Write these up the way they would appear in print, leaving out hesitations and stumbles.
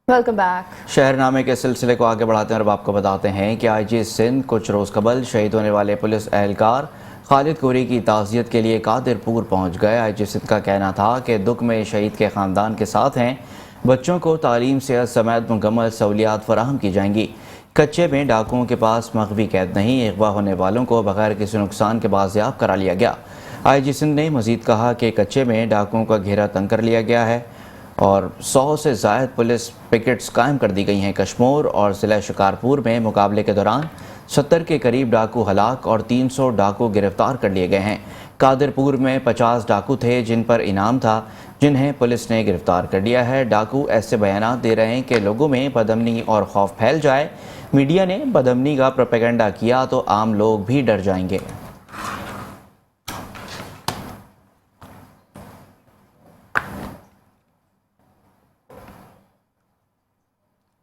Welcome back. شہر نامے کے سلسلے کو آگے بڑھاتے ہیں اور آپ کو بتاتے ہیں کہ آئی جی سندھ کچھ روز قبل شہید ہونے والے پولیس اہلکار خالد کوری کی تعزیت کے لیے قادر پور پہنچ گئے۔ آئی جی سندھ کا کہنا تھا کہ دکھ میں شہید کے خاندان کے ساتھ ہیں، بچوں کو تعلیم صحت سمیت مکمل سہولیات فراہم کی جائیں گی۔ کچے میں ڈاکوؤں کے پاس مغوی قید نہیں، اغوا ہونے والوں کو بغیر کسی نقصان کے بازیاب کرا لیا گیا۔ آئی جی سندھ نے مزید کہا کہ کچے میں ڈاکوؤں کا گھیرا تنگ کر لیا گیا ہے اور 100 سے زائد پولیس پکٹس قائم کر دی گئی ہیں۔ کشمور اور ضلع شکارپور میں مقابلے کے دوران 70 کے قریب ڈاکو ہلاک اور 300 ڈاکو گرفتار کر لیے گئے ہیں۔ قادر پور میں 50 ڈاکو تھے جن پر انعام تھا، جنہیں پولیس نے گرفتار کر لیا ہے۔ ڈاکو ایسے بیانات دے رہے ہیں کہ لوگوں میں بدامنی اور خوف پھیل جائے۔ میڈیا نے بدامنی کا پروپیگنڈا کیا تو عام لوگ بھی ڈر جائیں گے۔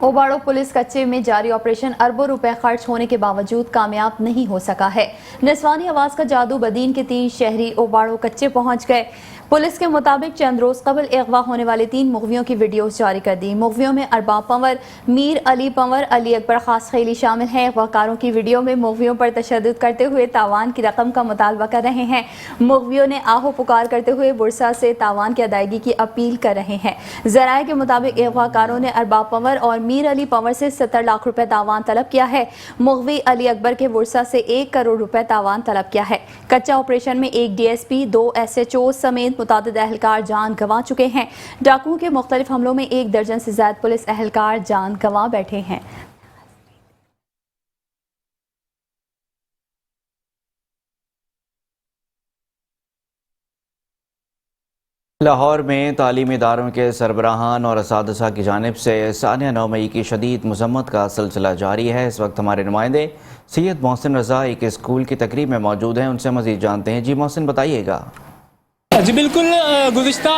اوباڑو پولیس کچے میں جاری آپریشن اربوں روپے خرچ ہونے کے باوجود کامیاب نہیں ہو سکا ہے۔ نسوانی آواز کا جادو بدین کے 3 شہری اوباڑو کچے پہنچ گئے۔ پولیس کے مطابق چند روز قبل اغوا ہونے والے 3 مغویوں کی ویڈیوز جاری کر دی۔ مغویوں میں ارباب پنور، میر علی پنور، علی اکبر خاص خیلی شامل ہیں۔ اغواکاروں کی ویڈیو میں مغویوں پر تشدد کرتے ہوئے تاوان کی رقم کا مطالبہ کر رہے ہیں۔ مغویوں نے آہو پکار کرتے ہوئے برسا سے تاوان کی ادائیگی کی اپیل کر رہے ہیں۔ ذرائع کے مطابق اغواکاروں نے ارباب پنور اور میر علی پنور سے 70 لاکھ روپے تاوان طلب کیا ہے۔ مغوی علی اکبر کے ورثہ سے 1 کروڑ روپے تاوان طلب کیا ہے۔ کچا آپریشن میں 1 D S P, 2 S H O سمیت متعدد اہلکار جان گنوا چکے ہیں۔ ڈاکوؤں کے مختلف حملوں میں 1 درجن سے زائد پولیس اہلکار جان گنوا بیٹھے ہیں۔ لاہور میں تعلیمی اداروں کے سربراہان اور اساتذہ کی جانب سے ثانیہ 9 مئی کی شدید مذمت کا سلسلہ جاری ہے۔ اس وقت ہمارے نمائندے سید محسن رضا ایک اسکول کی تقریب میں موجود ہیں، ان سے مزید جانتے ہیں۔ جی محسن، بتائیے گا۔ جی بالکل، گزشتہ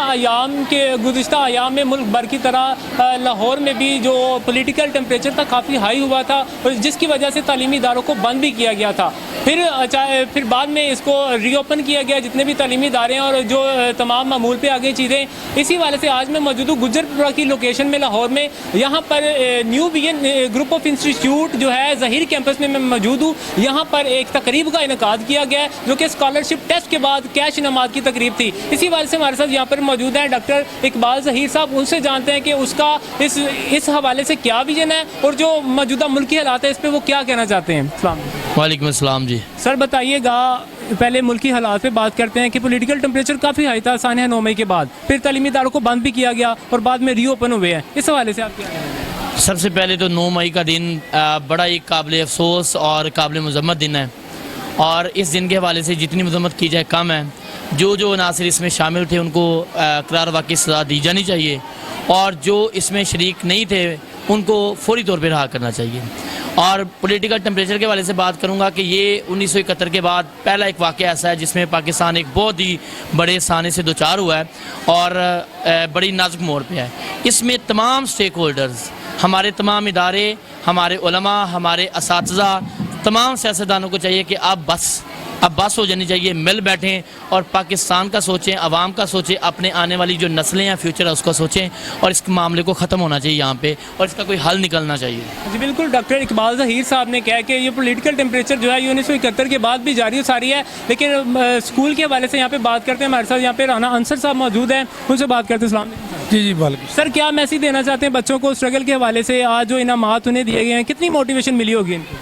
ایام میں ملک بھر کی طرح لاہور میں بھی جو پولیٹیکل ٹیمپریچر تھا کافی ہائی ہوا تھا، جس کی وجہ سے تعلیمی اداروں کو بند بھی کیا گیا تھا۔ پھر بعد میں اس کو ری اوپن کیا گیا، جتنے بھی تعلیمی ادارے ہیں اور جو تمام معمول پہ آگے چیزیں۔ اسی والے سے آج میں موجود ہوں گجرپورہ کی لوکیشن میں لاہور میں۔ یہاں پر نیو بین گروپ آف انسٹیٹیوٹ جو ہے ظہیر کیمپس میں موجود ہوں۔ یہاں پر ایک تقریب کا انعقاد کیا گیا ہے جو کہ اسکالرشپ ٹیسٹ کے بعد کیش انعامات کی تقریب تھی۔ اسی والے سے ہمارے ساتھ یہاں پر موجود ہیں ڈاکٹر اقبال ظہیر صاحب، ان سے جانتے ہیں کہ اس کا اس حوالے سے کیا ویژن ہے اور جو موجودہ ملکی حالات ہے اس پہ وہ کیا کہنا چاہتے ہیں۔ السلام علیکم۔ وعلیکم السلام۔ جی سر بتائیے گا، پہلے ملکی حالات پہ بات کرتے ہیں کہ پولیٹیکل ٹیمپریچر کافی ہائی تھا ثانیہ 9 مئی کے بعد، پھر تعلیمی اداروں کو بند بھی کیا گیا اور بعد میں ری اوپن ہوئے ہیں، اس حوالے سے آپ کیا کہنا چاہتے ہیں؟ سب سے پہلے تو 9 مئی کا دن بڑا ہی قابل افسوس اور قابل مذمت دن ہے، اور اس دن کے حوالے سے جتنی مذمت کی جائے کم ہے۔ جو عناصر اس میں شامل تھے ان کو قرار واقعی سزا دی جانی چاہیے، اور جو اس میں شریک نہیں تھے ان کو فوری طور پہ رہا کرنا چاہیے۔ اور پولیٹیکل ٹیمپریچر کے حوالے سے بات کروں گا کہ یہ 1971 کے بعد پہلا ایک واقعہ ایسا ہے جس میں پاکستان ایک بہت ہی بڑے سانے سے دوچار ہوا ہے اور بڑی نازک موڑ پہ ہے۔ اس میں تمام سٹیک ہولڈرز، ہمارے تمام ادارے، ہمارے علماء، ہمارے اساتذہ، تمام سیاستدانوں کو چاہیے کہ اب بس ہو جانی چاہیے، مل بیٹھیں اور پاکستان کا سوچیں، عوام کا سوچیں، اپنے آنے والی جو نسلیں ہیں، فیوچر ہے اس کا سوچیں، اور اس معاملے کو ختم ہونا چاہیے یہاں پہ، اور اس کا کوئی حل نکلنا چاہیے۔ جی بالکل، ڈاکٹر اقبال ظہیر صاحب نے کہا کہ یہ پولیٹیکل ٹیمپریچر جو ہے 1971 کے بعد بھی جاری و ساری ہے، لیکن اسکول کے حوالے سے یہاں پہ بات کرتے ہیں۔ ہمارے ساتھ یہاں پہ رانا انصر صاحب موجود ہیں، ان سے بات کرتے ہیں۔ السلام علیکم۔ جی وعلیکم۔ سر کیا میسیج دینا چاہتے ہیں بچوں کو اسٹرگل کے حوالے سے؟ آج جو انعامات انہیں دیے گئے ہیں، کتنی موٹیویشن ملی ہوگی ان کو؟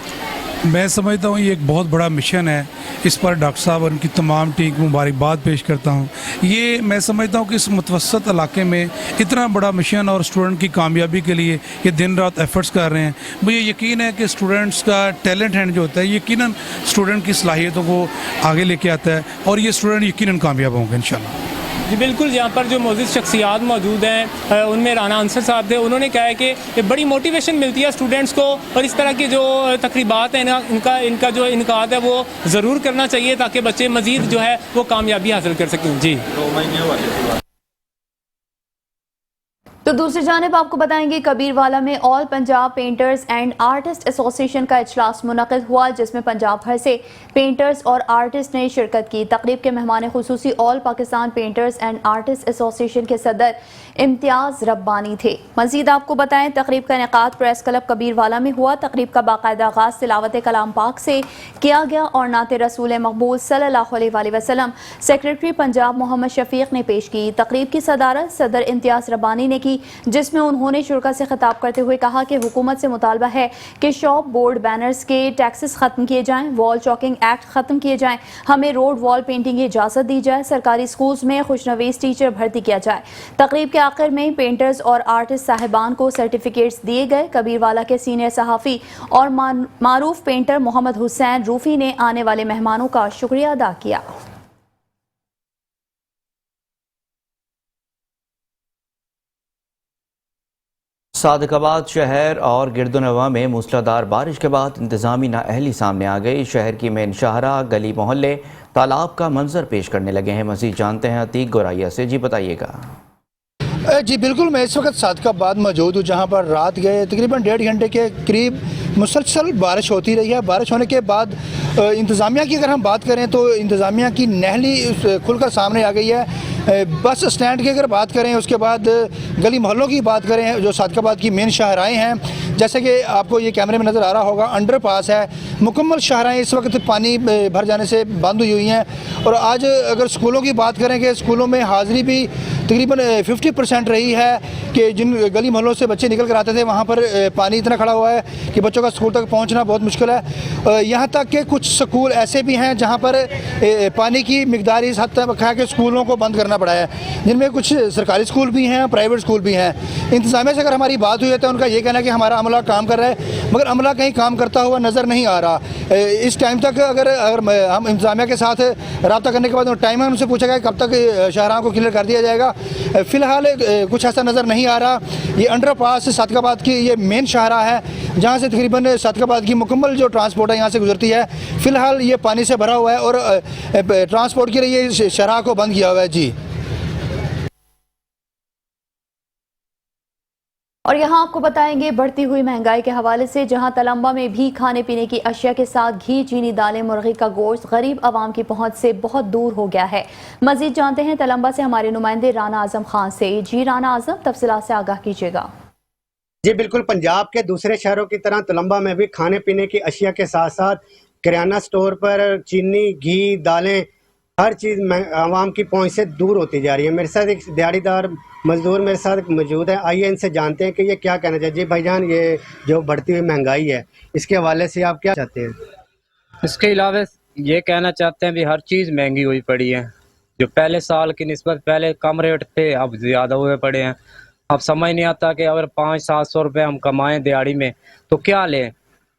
میں سمجھتا ہوں یہ ایک بہت بڑا مشن ہے، اس پر ڈاکٹر صاحب اور ان کی تمام ٹیم کو مبارکباد پیش کرتا ہوں۔ یہ میں سمجھتا ہوں کہ اس متوسط علاقے میں اتنا بڑا مشن اور اسٹوڈنٹ کی کامیابی کے لیے یہ دن رات ایفرٹس کر رہے ہیں۔ مجھے یقین ہے کہ اسٹوڈنٹس کا ٹیلنٹ ہینڈ جو ہوتا ہے یقیناً اسٹوڈنٹ کی صلاحیتوں کو آگے لے کے آتا ہے، اور یہ اسٹوڈنٹ یقیناً کامیاب ہوں گے انشاءاللہ۔ جی بالکل، یہاں پر جو معزز شخصیات موجود ہیں ان میں رانا انصر صاحب تھے، انہوں نے کہا ہے کہ بڑی موٹیویشن ملتی ہے اسٹوڈنٹس کو، اور اس طرح کی جو تقریبات ہیں ان کا جو انعقاد ہے وہ ضرور کرنا چاہیے تاکہ بچے مزید جو ہے وہ کامیابی حاصل کر سکیں۔ جی तो दूसरी जानिब आपको बताएंगे कबीरवाला में all Punjab painters and artist association का इजलास मुनक़िद हुआ, जिसमें पंजाब भर से पेंटर्स और आर्टिस्ट ने शिरकत की। तकरीब के मेहमान खुसूसी all Pakistan painters and artist association के सदर इम्तियाज़ रब्बानी थे। मज़ीद आपको बताएं तकरीब का इनेकाद प्रेस क्लब कबीरवाला में हुआ। तकरीब का बाकायदा आगाज़ तिलावत कलाम पाक से किया गया और नाते रसूल मकबूल सल्लल्लाहु अलैहि वसल्लम सेक्रेटरी पंजाब मोहम्मद शफीक ने पेश की। तकरीब की सदारत सदर इम्तियाज़ रब्बानी ने की, जिसमें उन्होंने शुरा से खिताब करते हुए कहा कि हुकूमत से मुतालबा है कि शॉप बोर्ड बैनर्स के टैक्सेस ख़त्म किए जाएँ, वॉल चॉकिंग एक्ट ख़त्म किए जाएँ, हमें रोड वॉल पेंटिंग की इजाज़त दी जाए, सरकारी स्कूल्स में खुशनवीस टीचर भर्ती किया जाए। तकरीब के आखिर में पेंटर्स और आर्टिस्ट साहिबान को सर्टिफिकेट्स दिए गए। कबीरवाला के सीनियर सहाफ़ी और मारूफ पेंटर मोहम्मद हुसैन रूफी ने आने वाले मेहमानों का शुक्रिया अदा किया। सादिकाबाद शहर और गिरदोनवा में मूसलाधार बारिश के बाद इंतजामी नाअहली सामने आ गई। शहर की मेन शाहरा, गली मोहल्ले तालाब का मंजर पेश करने लगे हैं। मज़ीद जानते हैं अतीक गोराइया से। जी बताइएगा। जी बिल्कुल, मैं इस वक्त सादिकाबाद मौजूद हूँ, जहाँ पर रात गए तकरीबन 1.5 घंटे के करीब मुसलसल बारिश होती रही है। बारिश होने के बाद इंतज़ामिया की अगर हम बात करें तो इंतज़ामिया की नहली खुलकर सामने आ गई है। बस स्टैंड की अगर बात करें, उसके बाद गली मोहल्लों की बात करें जो सादिकाबाद की मेन शाहराएँ हैं, जैसे कि आपको ये कैमरे में नज़र आ रहा होगा, अंडर पास है, मुकम्मल शाहराएँ इस वक्त पानी भर जाने से बंद हुई हैं। और आज अगर स्कूलों की बात करें कि स्कूलों में हाज़िरी भी तकरीबन 50% रही है कि जिन गली मोहल्लों से बच्चे निकल कर आते थे वहाँ पर पानी इतना खड़ा हुआ है कि बच्चों का स्कूल तक पहुँचना बहुत मुश्किल है। यहाँ तक कि कुछ स्कूल ऐसे भी हैं जहाँ पर पानी की मिकदार इस हद तक है कि स्कूलों को बंद करना पड़ा है, जिनमें कुछ सरकारी स्कूल भी हैं, प्राइवेट स्कूल भी हैं। इंतज़ामिया से अगर हमारी बात हुई है तो उनका ये कहना है कि हमारा अमला काम कर रहा है, मगर अमला कहीं काम करता हुआ नज़र नहीं आ रहा। इस टाइम तक अगर हम इंतज़ामिया के साथ रब्ता करने के बाद टाइम उनसे पूछा गया कब तक शाहराओं को क्लियर कर दिया जाएगा, फ़िलहाल कुछ ऐसा नज़र नहीं आ रहा। ये अंडर पास सादिकाबाद की ये मेन शाहरा है, जहाँ से तकरीबन सादिकाबाद की मुकम्मल जो ट्रांसपोर्ट है यहाँ से गुजरती है। फ़िलहाल ये पानी से भरा हुआ है और ट्रांसपोर्ट के लिए ये शहरा को बंद किया हुआ है। जी। और यहाँ आपको बताएंगे बढ़ती हुई महंगाई के हवाले से, जहाँ तलम्बा में भी खाने पीने की अशिया के साथ घी, चीनी, दालें, मुर्गी का गोश्त गरीब आवाम की पहुँच से बहुत दूर हो गया है। मजीद जानते हैं तलम्बा से हमारे नुमाइंदे राना आजम खान से। जी राना आजम, तफसीलात से आगाह कीजिएगा। जी बिल्कुल, पंजाब के दूसरे शहरों की तरह तलम्बा में भी खाने पीने की अशिया के साथ साथ किराना स्टोर पर चीनी, घी, दालें, हर चीज़ आवाम की पहुंच से दूर होती जा रही है। मेरे साथ एक दिहाड़ीदार मजदूर मेरे साथ मौजूद है, आइए इनसे जानते हैं कि ये क्या कहना चाहिए। जी भाईजान, ये जो बढ़ती हुई महंगाई है इसके हवाले से आप क्या चाहते हैं? इसके अलावा ये कहना चाहते हैं भी हर चीज़ महंगी हुई पड़ी है। जो पहले साल की निस्बत पहले कम रेट थे, अब ज़्यादा हुए पड़े हैं। अब समझ नहीं आता कि अगर 500-700 रुपये हम कमाएं दिहाड़ी में तो क्या लें,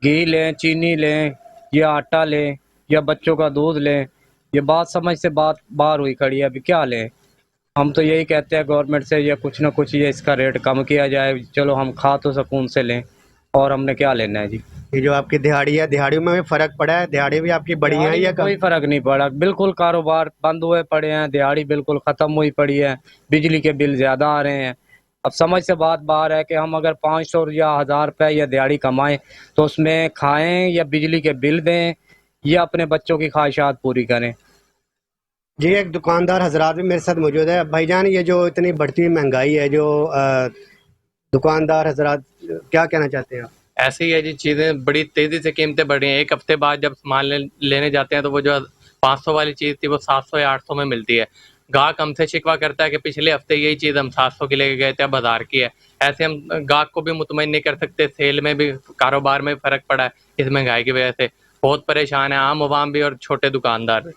घी लें, चीनी लें, या आटा लें, या बच्चों का दूध लें। ये बात समझ से बात बाहर हुई खड़ी है, अभी क्या लें। हम तो यही कहते हैं गवर्नमेंट से या कुछ ना कुछ ये इसका रेट कम किया जाए, चलो हम खा तो सुकून से लें, और हमने क्या लेना है। जी, ये जो आपकी दिहाड़ी है, दिहाड़ियों में भी फ़र्क पड़ा है? दिहाड़ी भी आपकी बढ़ी है या कोई फ़र्क नहीं पड़ा, बिल्कुल कारोबार बंद हुए पड़े हैं, दिहाड़ी बिल्कुल ख़त्म हुई पड़ी है, बिजली के बिल ज़्यादा आ रहे हैं। अब समझ से बात बाहर है कि हम अगर 500 या 1000 रुपये या दिहाड़ी कमाएं तो उसमें खाएं या बिजली के बिल दें या अपने बच्चों की ख्वाहिशात पूरी करें। जी, एक दुकानदार हजरात भी मेरे साथ मौजूद है। भाईजान, ये जो इतनी बढ़ती हुई महंगाई है, जो दुकानदार हजरात क्या कहना चाहते हैं आप? ऐसे ही है जी, चीज़ें बड़ी तेज़ी से कीमतें बढ़ रही हैं। एक हफ्ते बाद जब सामान लेने जाते हैं तो वो जो 500 वाली चीज़ थी वो 700 या 800 में मिलती है। गाहक हमसे शिकवा करता है कि पिछले हफ्ते यही चीज़ हम 700 की लेके गए थे, अब 1000 की है। ऐसे हम गाहक को भी मुतमईन नहीं कर सकते। सेल में भी, कारोबार में फ़र्क पड़ा है इस महंगाई की वजह से। बहुत परेशान है आम आवाम भी और छोटे दुकानदार भी।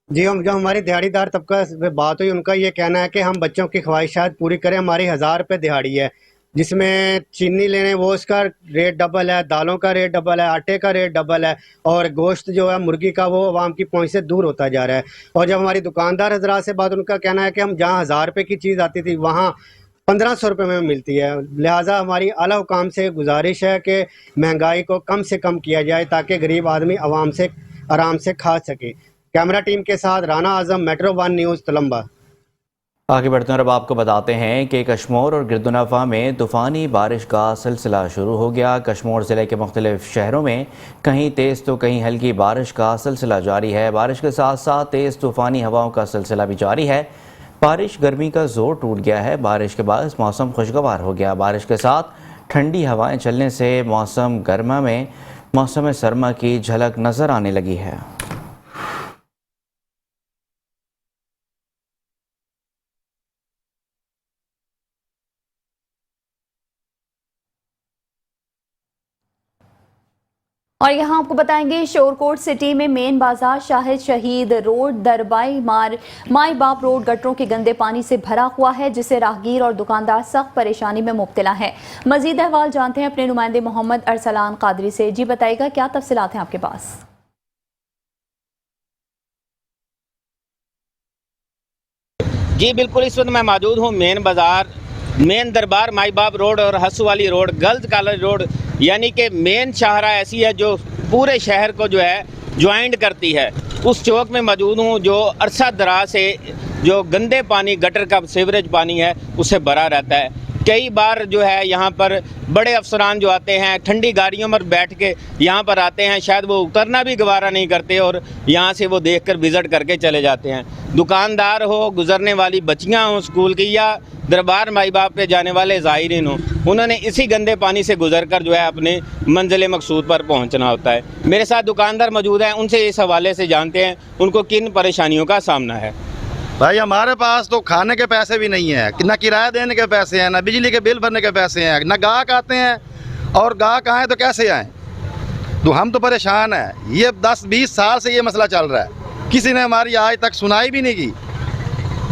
जी, हम जो हमारी दिहाड़ीदार तबका से बात हुई, उनका ये कहना है कि हम बच्चों की ख्वाहिशात पूरी करें। हमारी 1000 रुपये दिहाड़ी है, जिसमें चीनी लेने वो उसका रेट डबल है, दालों का रेट डबल है, आटे का रेट डबल है, और गोश्त जो है मुर्गी का वो आवाम की पहुंच से दूर होता जा रहा है। और जब हमारी दुकानदार हजरात से बात, उनका कहना है कि हम जहां 1000 रुपये की चीज़ आती थी वहाँ 1500 रुपये में मिलती है। लिहाजा हमारी आला हुकाम से गुजारिश है कि महंगाई को कम से कम किया जाए ताकि गरीब आदमी आवाम से आराम से खा सके। कैमरा टीम के साथ राना आजम, मेट्रो 1 न्यूज़, तलम्बा। آگے بڑھتے ہیں اور اب آپ کو بتاتے ہیں کہ کشمور اور گردنفع میں طوفانی بارش کا سلسلہ شروع ہو گیا۔ کشمور ضلع کے مختلف شہروں میں کہیں تیز تو کہیں ہلکی بارش کا سلسلہ جاری ہے۔ بارش کے ساتھ ساتھ تیز طوفانی ہواؤں کا سلسلہ بھی جاری ہے۔ بارش گرمی کا زور ٹوٹ گیا ہے۔ بارش کے باعث موسم خوشگوار ہو گیا۔ بارش کے ساتھ ٹھنڈی ہوائیں چلنے سے موسم گرما میں موسم سرما کی جھلک نظر آنے لگی ہے۔ اور یہاں آپ کو بتائیں گے شورکوٹ سٹی میں مین بازار شاہد شہید روڈ دربائی مائی باپ روڈ گٹروں کے گندے پانی سے بھرا ہوا ہے، جس سے راہگیر اور دکاندار سخت پریشانی میں مبتلا ہیں۔ مزید احوال جانتے ہیں اپنے نمائندے محمد ارسلان قادری سے۔ جی بتائیے گا کیا تفصیلات ہیں آپ کے پاس؟ جی بالکل، اس وقت میں موجود ہوں مین بازار، مین دربار مائی باپ روڈ اور ہسو والی روڈ، گرلز کالج روڈ، یعنی کہ مین شاہراہ ایسی ہے جو پورے شہر کو جو ہے جوائنٹ کرتی ہے۔ اس چوک میں موجود ہوں جو عرصہ دراز سے جو گندے پانی گٹر کا سیوریج پانی ہے اس سے بھرا رہتا ہے۔ کئی بار جو ہے یہاں پر بڑے افسران جو آتے ہیں ٹھنڈی گاڑیوں پر بیٹھ کے یہاں پر آتے ہیں، شاید وہ اترنا بھی گوارا نہیں کرتے اور یہاں سے وہ دیکھ کر وزٹ کر کے چلے جاتے ہیں۔ دکاندار ہو، گزرنے والی بچیاں ہوں اسکول کی، یا دربار مائی باپ پہ جانے والے زائرین ہوں، انہوں نے اسی گندے پانی سے گزر کر جو ہے اپنے منزل مقصود پر پہنچنا ہوتا ہے۔ میرے ساتھ دکاندار موجود ہیں، ان سے اس حوالے سے جانتے ہیں ان کو کن پریشانیوں کا سامنا ہے۔ بھائی ہمارے پاس تو کھانے کے پیسے بھی نہیں ہیں، نہ کرایہ دینے کے پیسے ہیں، نہ بجلی کے بل بھرنے کے پیسے ہیں، نہ گاہک آتے ہیں، اور گاہک آئیں تو کیسے آئیں؟ تو ہم تو پریشان ہیں۔ یہ 10-20 سال سے یہ مسئلہ چل رہا ہے، کسی نے ہماری آج تک سنائی بھی نہیں کی۔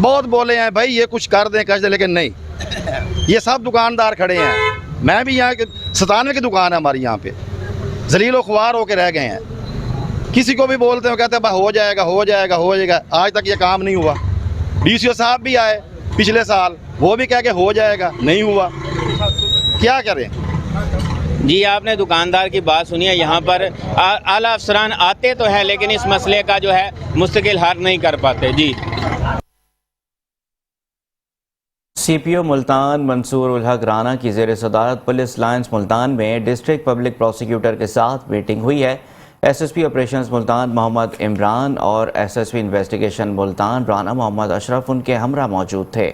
بہت بولے ہیں بھائی یہ کچھ کر دیں کر دیں، لیکن نہیں۔ یہ سب دکاندار کھڑے ہیں، میں بھی یہاں 97 کی دکان ہے ہماری یہاں پہ، ذلیل و خوار ہو کے رہ گئے ہیں۔ کسی کو بھی بولتے ہیں کہتے ہیں بھائی ہو جائے گا ہو جائے گا ہو جائے گا، آج تک یہ کام نہیں ہوا۔ ڈی صاحب بھی آئے پچھلے سال، وہ بھی کہہ کے ہو جائے گا، نہیں ہوا، کیا کریں؟ جی آپ نے دکاندار کی بات سنی ہے، یہاں پر اعلیٰ افسران آتے تو ہیں لیکن اس مسئلے کا جو ہے مستقل حل نہیں کر پاتے۔ جی سی پی او ملتان منصور الحق رانا کی زیر صدارت پولیس لائنز ملتان میں ڈسٹرکٹ پبلک پروسیکیوٹر کے ساتھ میٹنگ ہوئی ہے۔ S S P operations Multan Muhammad Imran اور S S P investigation Multan Rana Muhammad Ashraf ان کے ہمراہ موجود تھے۔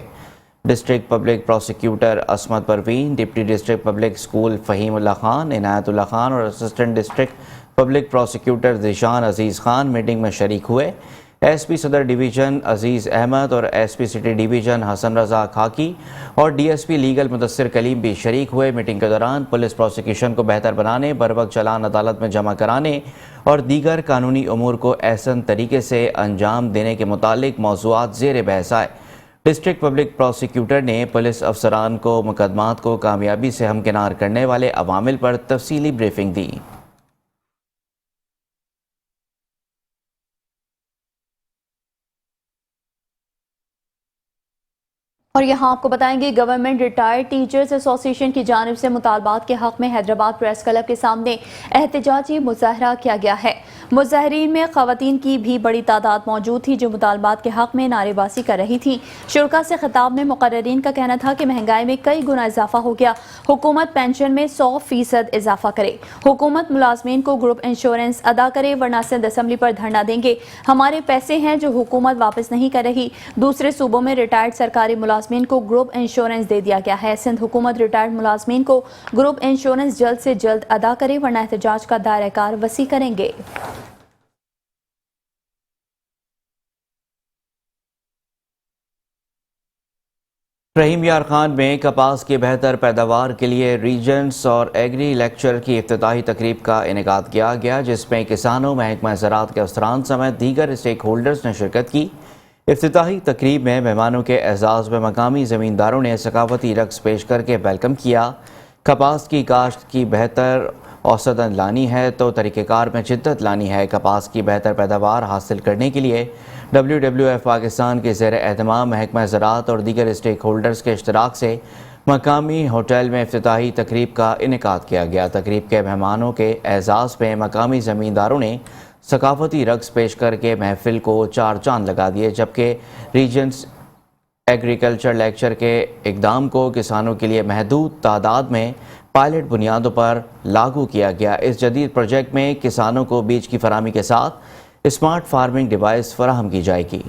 District public prosecutor Ismat Parveen, deputy district public school Faheem Ullah Khan, Inayat Ullah Khan اور assistant district public prosecutor Zeeshan Aziz Khan meeting میں شریک ہوئے۔ ایس پی صدر ڈویژن عزیز احمد اور S P city division Hassan Raza Khaki اور D S P legal Mudassar Kaleem بھی شریک ہوئے۔ میٹنگ کے دوران پولیس پروسیکیوشن کو بہتر بنانے، بروقت چالان عدالت میں جمع کرانے اور دیگر قانونی امور کو احسن طریقے سے انجام دینے کے متعلق موضوعات زیر بحث آئے۔ ڈسٹرکٹ پبلک پروسیکیوٹر نے پولیس افسران کو مقدمات کو کامیابی سے ہمکنار کرنے والے عوامل پر تفصیلی بریفنگ دی۔ اور یہاں آپ کو بتائیں گے گورنمنٹ ریٹائرڈ ٹیچرز ایسوسی ایشن کی جانب سے مطالبات کے حق میں حیدرآباد پریس کلب کے سامنے احتجاجی مظاہرہ کیا گیا ہے۔ مظاہرین میں خواتین کی بھی بڑی تعداد موجود تھی جو مطالبات کے حق میں نعرے بازی کر رہی تھیں۔ شرکاء سے خطاب میں مقررین کا کہنا تھا کہ مہنگائی میں کئی گنا اضافہ ہو گیا، حکومت پینشن میں 100% اضافہ کرے، حکومت ملازمین کو گروپ انشورنس ادا کرے ورنہ سندھ اسمبلی پر دھرنا دیں گے، ہمارے پیسے ہیں جو حکومت واپس نہیں کر رہی۔ دوسرے صوبوں میں ریٹائرڈ سرکاری ملازمین کو گروپ انشورنس دے دیا گیا ہے، سندھ حکومت ریٹائرڈ ملازمین کو گروپ انشورنس جلد سے جلد ادا کرے ورنہ احتجاج کا دائرہ کار وسیع کریں گے۔ رحیم یار خان میں کپاس کی بہتر پیداوار کے لیے ریجنٹس اور ایگری لیکچر کی افتتاحی تقریب کا انعقاد کیا گیا، جس میں کسانوں، محکمہ زراعت کے افسران سمیت دیگر اسٹیک ہولڈرز نے شرکت کی۔ افتتاحی تقریب میں مہمانوں کے اعزاز میں مقامی زمینداروں نے ثقافتی رقص پیش کر کے ویلکم کیا۔ کپاس کی کاشت کی بہتر اوسطاً لانی ہے تو طریقہ کار میں جدت لانی ہے۔ کپاس کی بہتر پیداوار حاصل کرنے کے لیے WWF پاکستان کے زیر اہتمام محکمہ زراعت اور دیگر اسٹیک ہولڈرز کے اشتراک سے مقامی ہوٹل میں افتتاحی تقریب کا انعقاد کیا گیا۔ تقریب کے مہمانوں کے اعزاز میں مقامی زمینداروں نے ثقافتی رقص پیش کر کے محفل کو چار چاند لگا دیے، جبکہ ریجنٹس ایگریکلچر لیکچر کے اقدام کو کسانوں کے لیے محدود تعداد میں پائلٹ بنیادوں پر لاگو کیا گیا۔ اس جدید پروجیکٹ میں کسانوں کو بیج کی فراہمی کے ساتھ اسمارٹ فارمنگ ڈیوائس فراہم کی جائے گی۔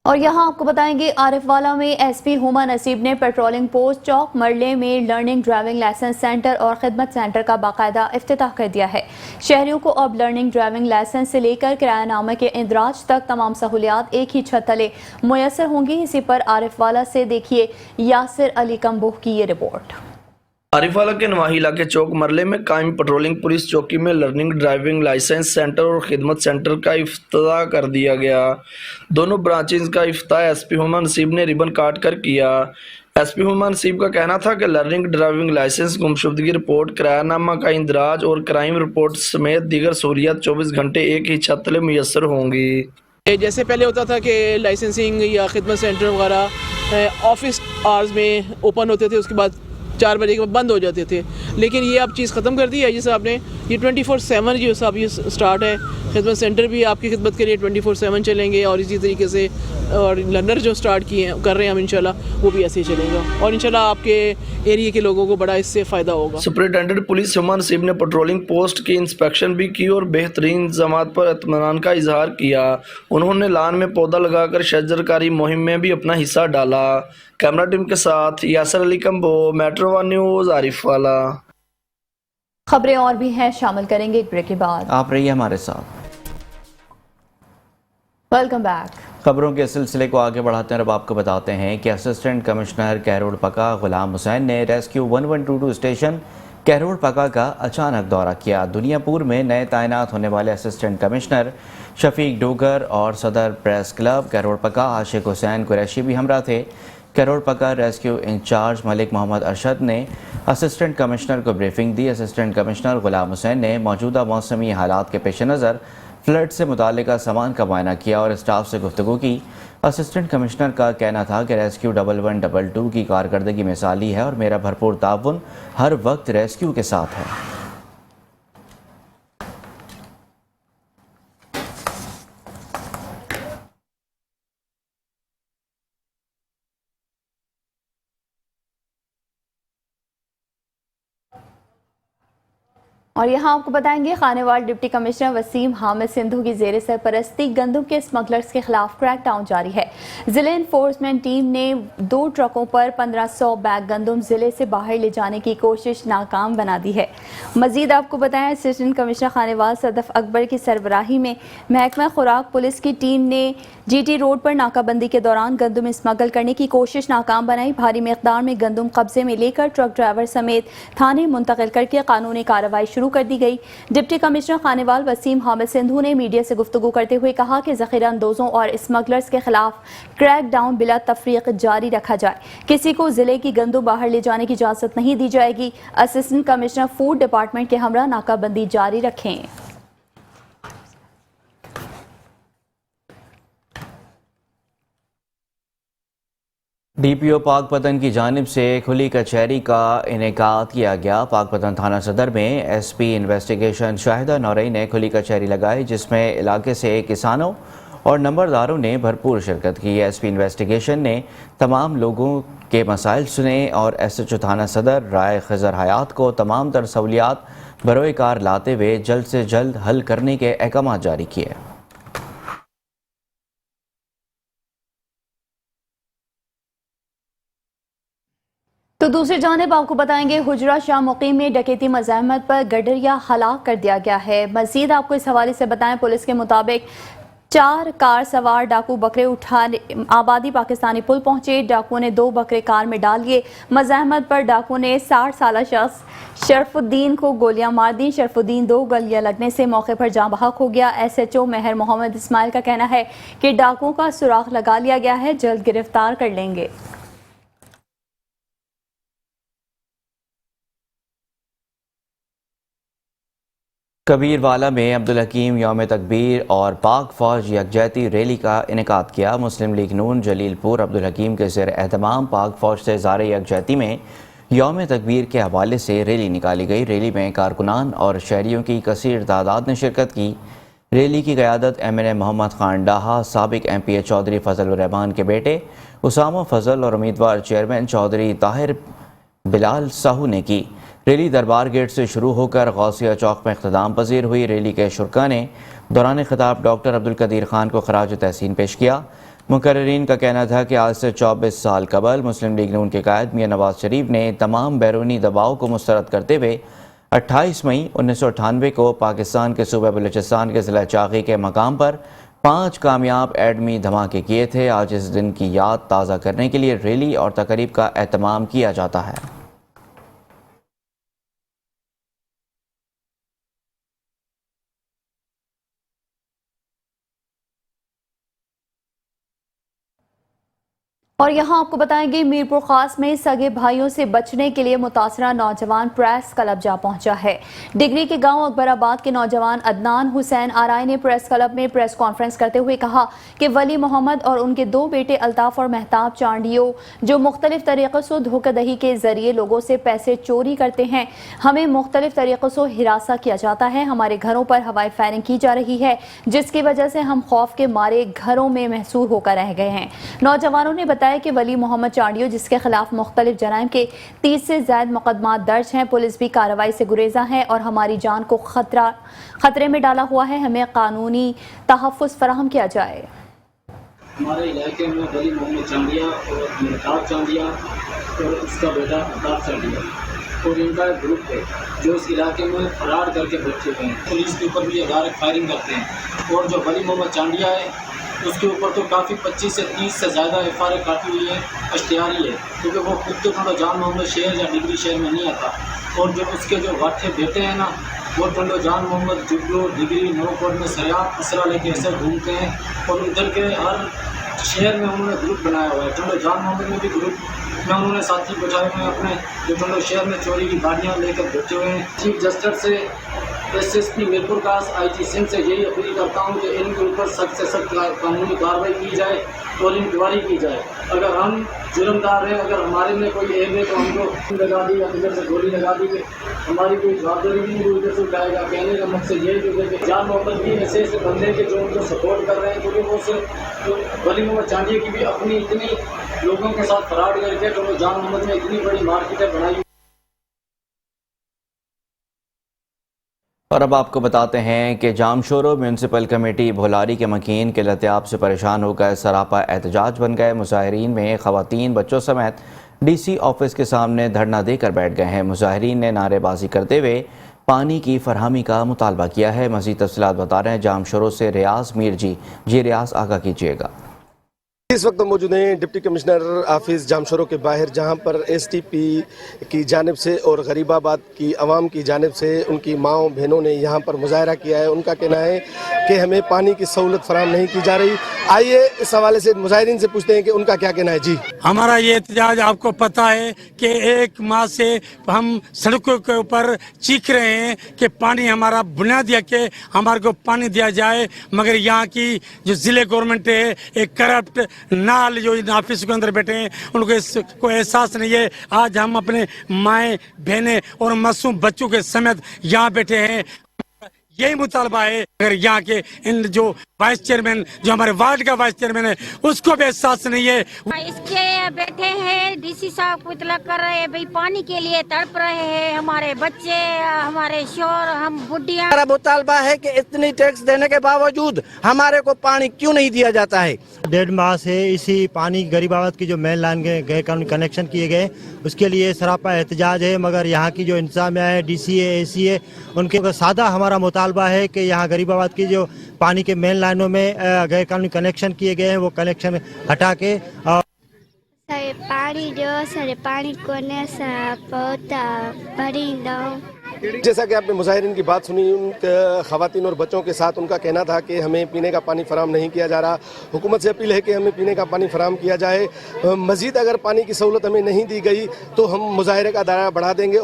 اور یہاں آپ کو بتائیں گے عارف والا میں ایس پی ہما نصیب نے پیٹرولنگ پوسٹ چوک مرلے میں لرننگ ڈرائیونگ لائسنس سینٹر اور خدمت سینٹر کا باقاعدہ افتتاح کر دیا ہے۔ شہریوں کو اب لرننگ ڈرائیونگ لائسنس سے لے کر کرایہ نامہ کے اندراج تک تمام سہولیات ایک ہی چھت تلے میسر ہوں گی۔ اسی پر عارف والا سے دیکھیے یاسر علی کمبوہ کی یہ رپورٹ۔ عارف والا کے نواحی علاقے چوک مرلے میں قائم پیٹرولنگ پولیس چوکی میں لرننگ ڈرائیونگ لائسنس سینٹر اور خدمت سینٹر کا افتتاح کر دیا گیا۔ دونوں برانچز کا افتتاح ایس پی ہما نصیب نے ریبن کاٹ کر کیا۔ ایس پی ہما نصیب کا کہنا تھا کہ لرننگ ڈرائیونگ لائسنس، گمشدگی رپورٹ، کرایہ نامہ کا اندراج اور کرائم رپورٹ سمیت دیگر سہولیات 24 گھنٹے ایک ہی چھت تلے میسر ہوں گی۔ جیسے پہلے ہوتا تھا کہ لائسنسنگ یا خدمت سینٹر وغیرہ آفس آورز میں اوپن ہوتے تھے، اس کے بعد 4 بجے کے بعد بند ہو جاتے تھے، لیکن یہ اب چیز ختم کر دی ہے جی صاحب نے۔ یہ 24/7 جو صاحب یہ سٹارٹ ہے۔ خدمت سینٹر بھی آپ کی خدمت کے لیے 24/7 چلیں گے، اور اسی طریقے سے اور لرنر جو سٹارٹ کیے ہیں کر رہے ہیں ہم انشاءاللہ وہ بھی ایسے ہی چلیں گا، اور انشاءاللہ آپ کے ایریے کے لوگوں کو بڑا اس سے فائدہ ہوگا۔ سپرنٹینڈنٹ پولیس ہما نصیب نے پیٹرولنگ پوسٹ کی انسپیکشن بھی کی اور بہترین انتظامات پر اطمینان کا اظہار کیا۔ انہوں نے لان میں پودا لگا کر شجر کاری مہم میں بھی اپنا حصہ ڈالا۔ کیمرہ ٹیم کے ساتھ یاسر علی کمبو، میٹرو ون نیوز، عارف والا۔ خبریں اور بھی ہیں، شامل کریں گے ایک بریک کے بعد۔ آپ رہیے ہمارے ساتھ۔ Welcome back. خبروں کے سلسلے کو آگے بڑھاتے ہیں، اب آپ کو بتاتے ہیں کہ اسسٹنٹ کمشنر کیروڑ پکا غلام حسین نے ریسکیو 1122 اسٹیشن کیروڑ پکا کا اچانک دورہ کیا۔ دنیا پور میں نئے تعینات ہونے والے اسسٹنٹ کمشنر شفیق ڈوگر اور صدر پریس کلب کیروڑ پکا عاشق حسین قریشی بھی ہمراہ تھے۔ کیروڑ پکا ریسکیو انچارج ملک محمد ارشد نے اسسٹنٹ کمشنر کو بریفنگ دی۔ اسسٹنٹ کمشنر غلام حسین نے موجودہ موسمی حالات کے پیش نظر فلڈ سے متعلقہ سامان کا معائنہ کیا اور اسٹاف سے گفتگو کی۔ اسسٹنٹ کمشنر کا کہنا تھا کہ ریسکیو 1122 کی کارکردگی مثالی ہے اور میرا بھرپور تعاون ہر وقت ریسکیو کے ساتھ ہے۔ اور یہاں آپ کو بتائیں گے خانیوال ڈپٹی کمشنر وسیم حامد سندھو کی زیر سرپرستی گندم کے اسمگلرز کے خلاف کریک ڈاؤن جاری ہے۔ ضلع انفورسمنٹ ٹیم نے 2 ٹرکوں پر 1500 بیگ گندم ضلع سے باہر لے جانے کی کوشش ناکام بنا دی ہے۔ مزید آپ کو بتائیں اسسٹنٹ کمشنر خانیوال صدف اکبر کی سربراہی میں محکمہ خوراک پولیس کی ٹیم نے جی ٹی روڈ پر ناکہ بندی کے دوران گندم اسمگل کرنے کی کوشش ناکام بنائی۔ بھاری مقدار میں گندم قبضے میں لے کر ٹرک ڈرائیور سمیت تھانے منتقل کر کے قانونی کارروائی شروع کر دی گئی۔ ڈپٹی کمشنر خانیوال وسیم حامد سندھو نے میڈیا سے گفتگو کرتے ہوئے کہا کہ ذخیرہ اندوزوں اور اسمگلرز کے خلاف کریک ڈاؤن بلا تفریق جاری رکھا جائے، کسی کو ضلع کی گندم باہر لے جانے کی اجازت نہیں دی جائے گی۔ اسسٹنٹ کمشنر فوڈ ڈپارٹمنٹ کے ہمراہ ناکہ بندی جاری رکھیں۔ ڈی پی او پاک پتن کی جانب سے کھلی کچہری کا انعقاد کیا گیا۔ پاک پتن تھانہ صدر میں ایس پی انویسٹیگیشن شاہدہ نورئی نے کھلی کچہری لگائی، جس میں علاقے سے کسانوں اور نمبرداروں نے بھرپور شرکت کی۔ ایس پی انویسٹیگیشن نے تمام لوگوں کے مسائل سنے اور ایس ایچ او تھانہ صدر رائے خضر حیات کو تمام تر سہولیات بروئے کار لاتے ہوئے جلد سے جلد حل کرنے کے احکامات جاری کیے۔ تو دوسری جانب آپ کو بتائیں گے حجرہ شاہ مقیم میں ڈکیتی مزاحمت پر گڈریا ہلاک کر دیا گیا ہے۔ مزید آپ کو اس حوالے سے بتائیں، پولیس کے مطابق 4 کار سوار ڈاکو بکرے اٹھانے آبادی پاکستانی پل پہنچے۔ ڈاکو نے 2 بکرے کار میں ڈال لیے۔ مزاحمت پر ڈاکو نے 60 سالہ شخص شرف الدین کو گولیاں مار دیں۔ شرف الدین 2 گولیاں لگنے سے موقع پر جاں بحق ہو گیا۔ ایس ایچ او مہر محمد اسماعیل کا کہنا ہے کہ ڈاکو کا سراغ لگا لیا گیا ہے، جلد گرفتار کر لیں گے۔ کبیر والا میں عبدالحکیم یوم تکبیر اور پاک فوج یکجہتی ریلی کا انعقاد کیا۔ مسلم لیگ نون جلیل پور عبدالحکیم کے زیر اہتمام پاک فوج سے اظہار یکجہتی میں यौम तकबीर के हवाले से रैली निकाली गई। रैली में कारकुनान और शहरियों की कसीर तादाद ने शिरकत की। रैली की क़यादत MNA मोहम्मद खान डाहा, साबिक MPA चौधरी फजल रहमान के बेटे उसामा फजल और उम्मीदवार चेयरमैन चौधरी ताहिर बिलाल साहू ने की। रैली दरबार गेट से शुरू होकर गौसिया चौक में इख्तिताम पजीर हुई। रैली के शुरका ने दौरान खिताब डॉक्टर अब्दुल कदीर खान को खराज तहसीन पेश किया। मुकर्रिरीन का कहना था कि आज से 24 साल कबल मुस्लिम लीग नून के कायद मियां नवाज शरीफ ने तमाम बैरूनी दबाव को मुस्तरद करते हुए 28 मई 1998 को पाकिस्तान के सूबे बलूचिस्तान के ज़िला चाकी के मकाम पर 5 कामयाब एटमी धमाके किए थे। आज इस दिन की याद ताज़ा करने के लिए रैली और तकरीब का एहतमाम किया जाता है। और यहाँ आपको बताएंगे मीरपुर खास में सगे भाइयों से बचने के लिए मुतासरा नौजवान प्रेस क्लब जा पहुंचा है। डिग्री के गांव अकबराबाद के नौजवान अदनान हुसैन आराई ने प्रेस क्लब में प्रेस कॉन्फ्रेंस करते हुए कहा कि वली मोहम्मद और उनके 2 बेटे अल्ताफ और महताब चांडियो जो मुख्तलिफ तरीक़ों से धोखाधड़ी के जरिए लोगों से पैसे चोरी करते हैं, हमें मुख्तलिफ तरीक़ों से हिरासा किया जाता है। हमारे घरों पर हवाई फायरिंग की जा रही है, जिसकी वजह से हम खौफ के मारे घरों में महसूर होकर रह गए हैं। नौजवानों ने बताया कि वली मोहम्मद चांडियो, जिसके खिलाफ मुख्तलिफ जराइम के 30 से ज्यादा मुकदमात दर्ज हैं, पुलिस भी कार्रवाई से गुरेजा है और हमारी जान को खतरे में डाला हुआ है। हमें कानूनी तहफ़्फ़ुज़ फराहम किया जाए। हमारे इलाके में वली मोहम्मद चांडिया और महताब चांडिया और उसका बेटा अल्ताफ चांडिया और इनका एक ग्रुप है जो इस इलाके में फरार करके बच चुके हैं। पुलिस के ऊपर भी डायरेक्ट फायरिंग करते हैं और जो वली मोहम्मद चांडिया है उसके ऊपर तो काफ़ी 25 से 30 से ज़्यादा FIR काटी हुई है, अश्तियारी है, क्योंकि वो खुद तो थोड़ा जान मोहम्मद शहर या डिग्री शहर में नहीं आता। और जो उसके जो वाथे बेटे हैं ना, वो टंडो जान मोहम्मद जुगलो डिग्री नौकोट में सयाब असरा लेके ऐसे घूमते हैं और उधर के हर शहर में उन्होंने ग्रुप बनाया हुआ है। टंडो जान मोहम्मद में भी ग्रुप में उन्होंने साथी बैठाए हुए हैं अपने, जो टंडो शहर में चोरी की गाड़ियाँ लेकर बैठे हुए हैं। चीफ जस्टिस से SSP मीरपुर कास IG सिंध से यही अपील करता हूँ कि इनके ऊपर सख्त से सख्त कानूनी कार्रवाई की जाए और इंक्वायरी की जाए। अगर हम जुर्मदार हैं, अगर हमारे में कोई एम है तो हमको लगा दी या इधर से गोली लगा दी, हमारी कोई जवाबदारी भी नहीं इधर से उठाएगा। कहने का मकसद ये है कि जान मोहम्मद भी ऐसे ऐसे बंदे के जो उनको सपोर्ट कर रहे हैं, क्योंकि वो सिर्फ वली मोहम्मद चांडिया की भी अपनी इतनी लोगों के साथ फराड करके तो जान मोहम्मद में इतनी बड़ी मार्केटें बनाई। और अब आपको बताते हैं कि जामशोरो म्यूनसिपल कमेटी भोलारी के मकीन के लत्याब से परेशान होकर सरापा एहतजाज बन गए। मुजाहिरीन में ख़वातीन, बच्चों समेत DC ऑफिस के सामने धरना देकर बैठ गए हैं। मुजाहिरीन ने नारेबाजी करते हुए पानी की फरहमी का मुतालबा किया है। मज़ीद तफसीलात बता रहे हैं जामशोरो से रियाज मीर जी। रियाज आगा कीजिएगा। इस वक्त मौजूद हैं डिप्टी कमिश्नर ऑफिस जामशोरो के बाहर, जहां पर STP की जानिब से और गरीबाबाद की आवाम की जानिब से उनकी माओं बहनों ने यहां पर मुजाहरा किया है। उनका कहना है कि हमें पानी की सहूलत फराहम नहीं की जा रही। आइए इस हवाले से मुजाहिरीन से पूछते हैं कि उनका क्या कहना है। जी, हमारा ये एहतजाज आपको पता है कि 1 माह से हम सड़कों के ऊपर चीख रहे हैं कि पानी हमारा बुनियादी के हमारे को पानी दिया जाए, मगर यहाँ की जो जिले गवर्नमेंट है एक करप्ट नाल जो इन ऑफिस के अंदर बैठे हैं उनको इसको एहसास नहीं है। आज हम अपने माएँ बहनें और मासूम बच्चों के समेत यहाँ बैठे हैं। यही मुतालबा है, अगर यहाँ के इन जो वाइस चेयरमैन, जो हमारे वार्ड का वाइस चेयरमैन है, उसको भी एहसास नहीं है। इसके बैठे हैं DC साहब को इतला कर रहे हैं, भाई पानी के लिए तड़प रहे हैं हमारे बच्चे, हमारे शोर, हम बुढ़िया। हमारा मुतालबा है कि इतनी टैक्स देने के बावजूद हमारे को पानी क्यों नहीं दिया जाता है। 1.5 माह से इसी पानी गरीबाबाद की जो मेन लाइन के गैर कानूनी कनेक्शन किए गए उसके लिए सरापा एहतजाज है, मगर यहाँ की जो इंतजामिया है, DC है, AC है, उनके सादा हमारा मुतालबा है कि यहाँ गरीबाबाद की जो पानी के मेन लाइनों में गैर कानूनी कनेक्शन किए गए हैं वो कनेक्शन हटा के पानी जो सर पानी को जैसा कि आपने मुजाहिरीन की बात सुनी, उन ख़वातीन और बच्चों के साथ उनका कहना था कि हमें पीने का पानी फराहम नहीं किया जा रहा। हुकूमत से अपील है कि हमें पीने का पानी फराहम किया जाए। मज़ीद अगर पानी की सहूलत हमें नहीं दी गई तो हम मुजाहरे का दायरा बढ़ा देंगे।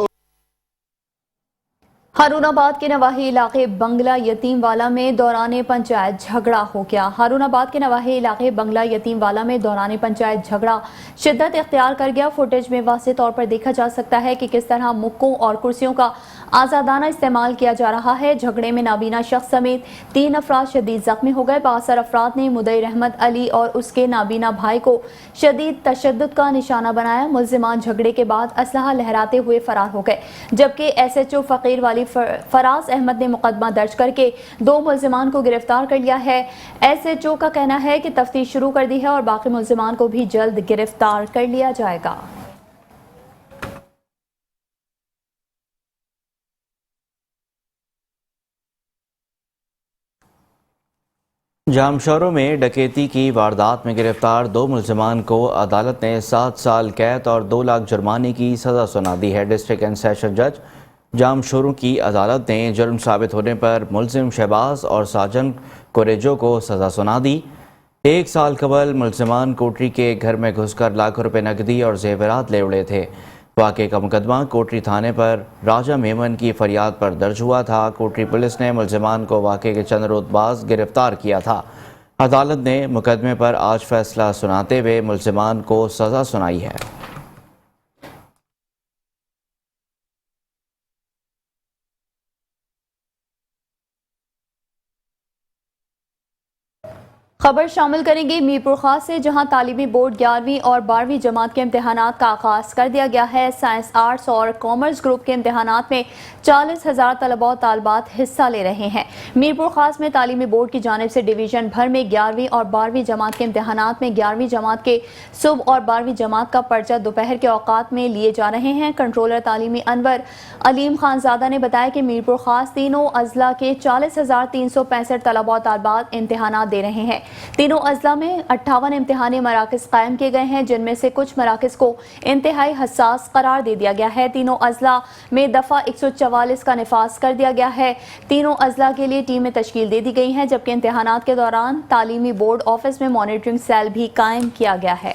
हारूनाबाद के नवाही इलाके बंगला यतीम वाला में दौरान पंचायत झगड़ा हो गया। हारूनाबाद के नवाही इलाके बंगला यतीम वाला में दौरान पंचायत झगड़ा शिद्दत इख्तियार कर गया। फुटेज में वाज़ेह तौर पर देखा जा सकता है कि किस तरह मुक्कों और कुर्सियों का आज़ादाना इस्तेमाल किया जा रहा है। झगड़े में नाबीना शख्स समेत 3 अफराद शदीद जख्मी हो गए। बासर अफराद ने मुदई रहमत अली और उसके नाबीना भाई को शदीद तशद्दुद का निशाना बनाया। मुल्जिमान झगड़े के बाद असलहा लहराते हुए फरार हो गए, जबकि SHO फकीर वाली फराज अहमद ने मुकदमा दर्ज करके 2 मुल्जिमान को गिरफ्तार कर लिया है। SHO का कहना है कि तफ्तीश शुरू कर दी है और बाकी मुल्जिमान को भी जल्द गिरफ्तार कर लिया जाएगा। जामशोरों में डकैती की वारदात में गिरफ्तार 2 मुल्जिमान को अदालत ने 7 साल कैद और 2 लाख जुर्माने की सज़ा सुना दी है। डिस्ट्रिक्ट एंड सेशन जज जामशोरों की अदालत ने जुर्म साबित होने पर मुल्जिम शहबाज और साजन कोरेजो को सज़ा सुना दी। 1 साल कबल मुल्जिमान कोटरी के घर में घुसकर लाखों रुपए नकदी और जेवरात ले उड़े थे। वाक़े का मुकदमा कोटरी थाने पर राजा मेमन की फरियाद पर दर्ज हुआ था। कोटरी पुलिस ने मुल्जिमान को वाक़े के चंद रोज़ बाद गिरफ्तार किया था। अदालत ने मुकदमे पर आज फैसला सुनाते हुए मुल्जिमान को सज़ा सुनाई है। खबर शामिल करेंगे मीरपुर खास से, जहां तालीमी बोर्ड 11वीं और 12वीं जमात के इम्तहानात का आगाज़ कर दिया गया है। साइंस, आर्ट्स और कॉमर्स ग्रुप के इम्तहानात में 40,000 तलबा और तालबात हिस्सा ले रहे हैं। मीरपुर खास में तालीमी बोर्ड की जानिब से डिवीज़न भर में 11वीं और 12वीं जमात के इम्तहानात में 11वीं जमात के सुबह और 12वीं जमात का पर्चा दोपहर के औकात में लिए जा रहे हैं। कंट्रोलर तालीमी अनवर अलीम खानजादा ने बताया कि मीरपुर खास तीनों अजला के 40,365 तलबा और तालबात इम्तहानात दे रहे हैं। तीनों अजला में 58 इम्तिहानी मराकज़ कायम किए गए हैं, जिनमें से कुछ मराकज़ को इंतहाई हसास करार दे दिया गया है। तीनों अजला में दफ़ा 144 का निफाज कर दिया गया है। तीनों अजला के लिए टीमें तश्कील दे दी गई हैं, जबकि इम्तिहानात के दौरान तालीमी बोर्ड ऑफिस में मॉनिटरिंग सेल भी कायम किया गया है।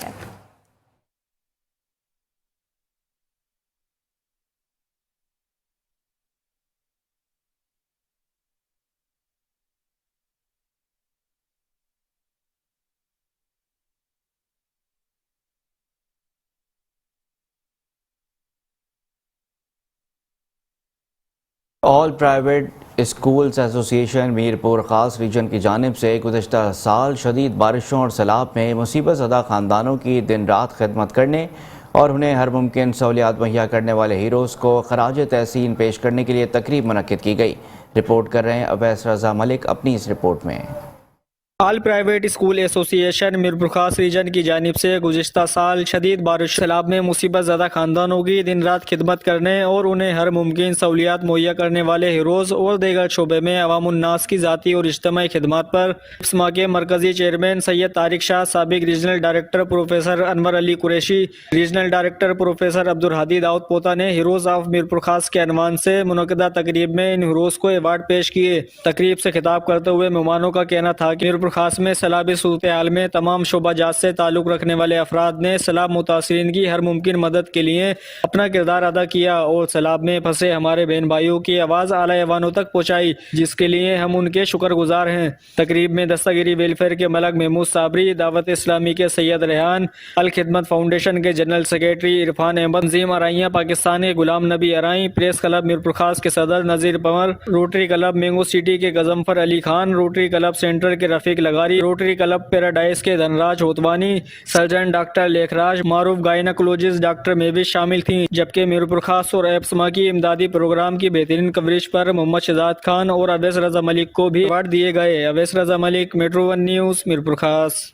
All private schools association Mirpur खास रीजन की जानिब से गुज़श्ता साल शदीद बारिशों और सैलाब में मुसीबत ज़दा ख़ानदानों की दिन रात खिदमत करने और उन्हें हर मुमकिन सहूलियात मुहैया करने वाले हीरोज़ को खराज तहसीन पेश करने के लिए तकरीब मुनक्किद की गई। रिपोर्ट कर रहे हैं अवैस रज़ा मलिक अपनी इस रिपोर्ट में। All private school association Mirpur खास रीजन की जानिब से गुज़श्ता साल शदीद बारिश सैलाब में मुसीबत ज़दा ख़ानदानों की दिन रात खिदमत करने और उन्हें हर मुमकिन सहूलियात मुहैया करने वाले हीरोज़ और दीगर शोबे में अवामुन्नास की ज़ाती और इज्तिमाई खिदमत पर इस्मा के मरकज़ी चेयरमैन सैयद तारिक शाह, साबिक regional director professor Anwar Ali Qureshi, regional director professor Abdul Hadi Daud Pota ने हीरोज़ ऑफ मीरपुर खास के अनवान से मुनक़दा तकरीब में इन हीरोज़ को अवार्ड पेश किए। तकरीब से खिताब करते हुए मेहमानों का कहना था कि मीरपुर खास में सैलाबी सूरत हाल में तमाम शोबाजात से ताल्लुक़ रखने वाले अफराद ने सैलाब मुतासरीन की हर मुमकिन मदद के लिए अपना किरदार अदा किया और सैलाब में फंसे हमारे बहन भाइयों की आवाज़ आला ऐवानों तक पहुँचाई, जिसके लिए हम उनके शुक्रगुजार हैं। तकरीब में दस्तगिरी वेलफेयर के मलक महमूद साबरी, दावत इस्लामी के सैयद रेहान, अल खिदमत फाउंडेशन के जनरल सेक्रेटरी इरफान अहमद, तंजीम अराइयाँ पाकिस्तान के गुलाम नबी अराई, प्रेस क्लब मीरपुर खास के सदर Nazir Panwar, Rotary Club Mango City के Ghazanfar Ali Khan, Rotary Club Central के Rafiq Lagari, Rotary Club Paradise के धनराज होतवानी, सर्जन डॉक्टर लेखराज, मारूफ गायनकोलॉजिस्ट डॉक्टर मेविश शामिल थी। जबकि मीरपुर खास और एप्समा की इमदादी प्रोग्राम की बेहतरीन कवरेज पर मोहम्मद शहजाद खान और अवैस रजा मलिक को भी अवार्ड दिए गए। अवैस रजा मलिक, मेट्रो 1 न्यूज़, मीरपुर खास।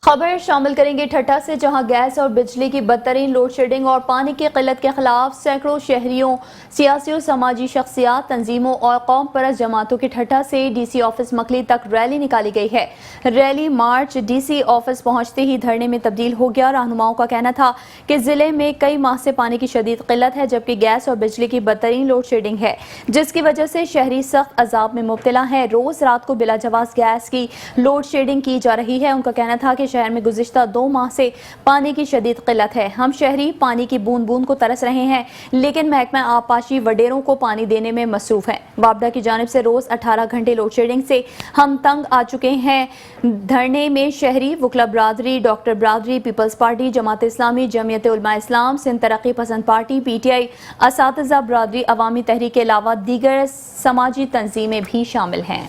खबर शामिल करेंगे ठट्टा से, जहां गैस और बिजली की बदतरीन लोड शेडिंग और पानी की किल्लत के खिलाफ सैकड़ों शहरियों, सियासियों, समाजी शख्सियात, तंजीमों और कौम परस्त जमातों की ठट्टा से DC ऑफिस मकली तक रैली निकाली गई है। रैली मार्च DC ऑफिस पहुंचते ही धरने में तब्दील हो गया। रहनुमाओं का कहना था कि जिले में कई माह से पानी की शदीद किल्लत है, जबकि गैस और बिजली की बदतरीन लोड शेडिंग है, जिसकी वजह से शहरी सख्त अजाब में मुब्तला है। रोज रात को बिला जवाज गैस की लोड शेडिंग की जा रही है। उनका कहना था कि शहर में गुज़िश्ता 2 माह से पानी की शदीद किल्लत है। हम शहरी पानी की बूंद बूंद को तरस रहे हैं, लेकिन महकमा आबपाशी वडेरों को पानी देने में मसरूफ है। वापडा की जानिब से रोज़ 18 घंटे लोड शेडिंग से हम तंग आ चुके हैं। धरने में शहरी, वकला बरादरी, डॉक्टर बरादरी, पीपल्स पार्टी, जमात इस्लामी, जमीयत उलमा इस्लाम, सिंध तरक्की पसंद पार्टी, PTI, असातिज़ा बरादरी, अवामी तहरीक के अलावा दीगर समाजी तंजीमें भी शामिल हैं।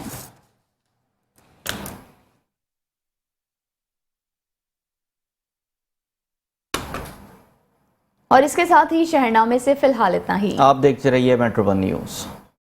और इसके साथ ही शहरनामे से फिलहाल इतना ही। आप देखते रहिए मेट्रो 1 न्यूज़।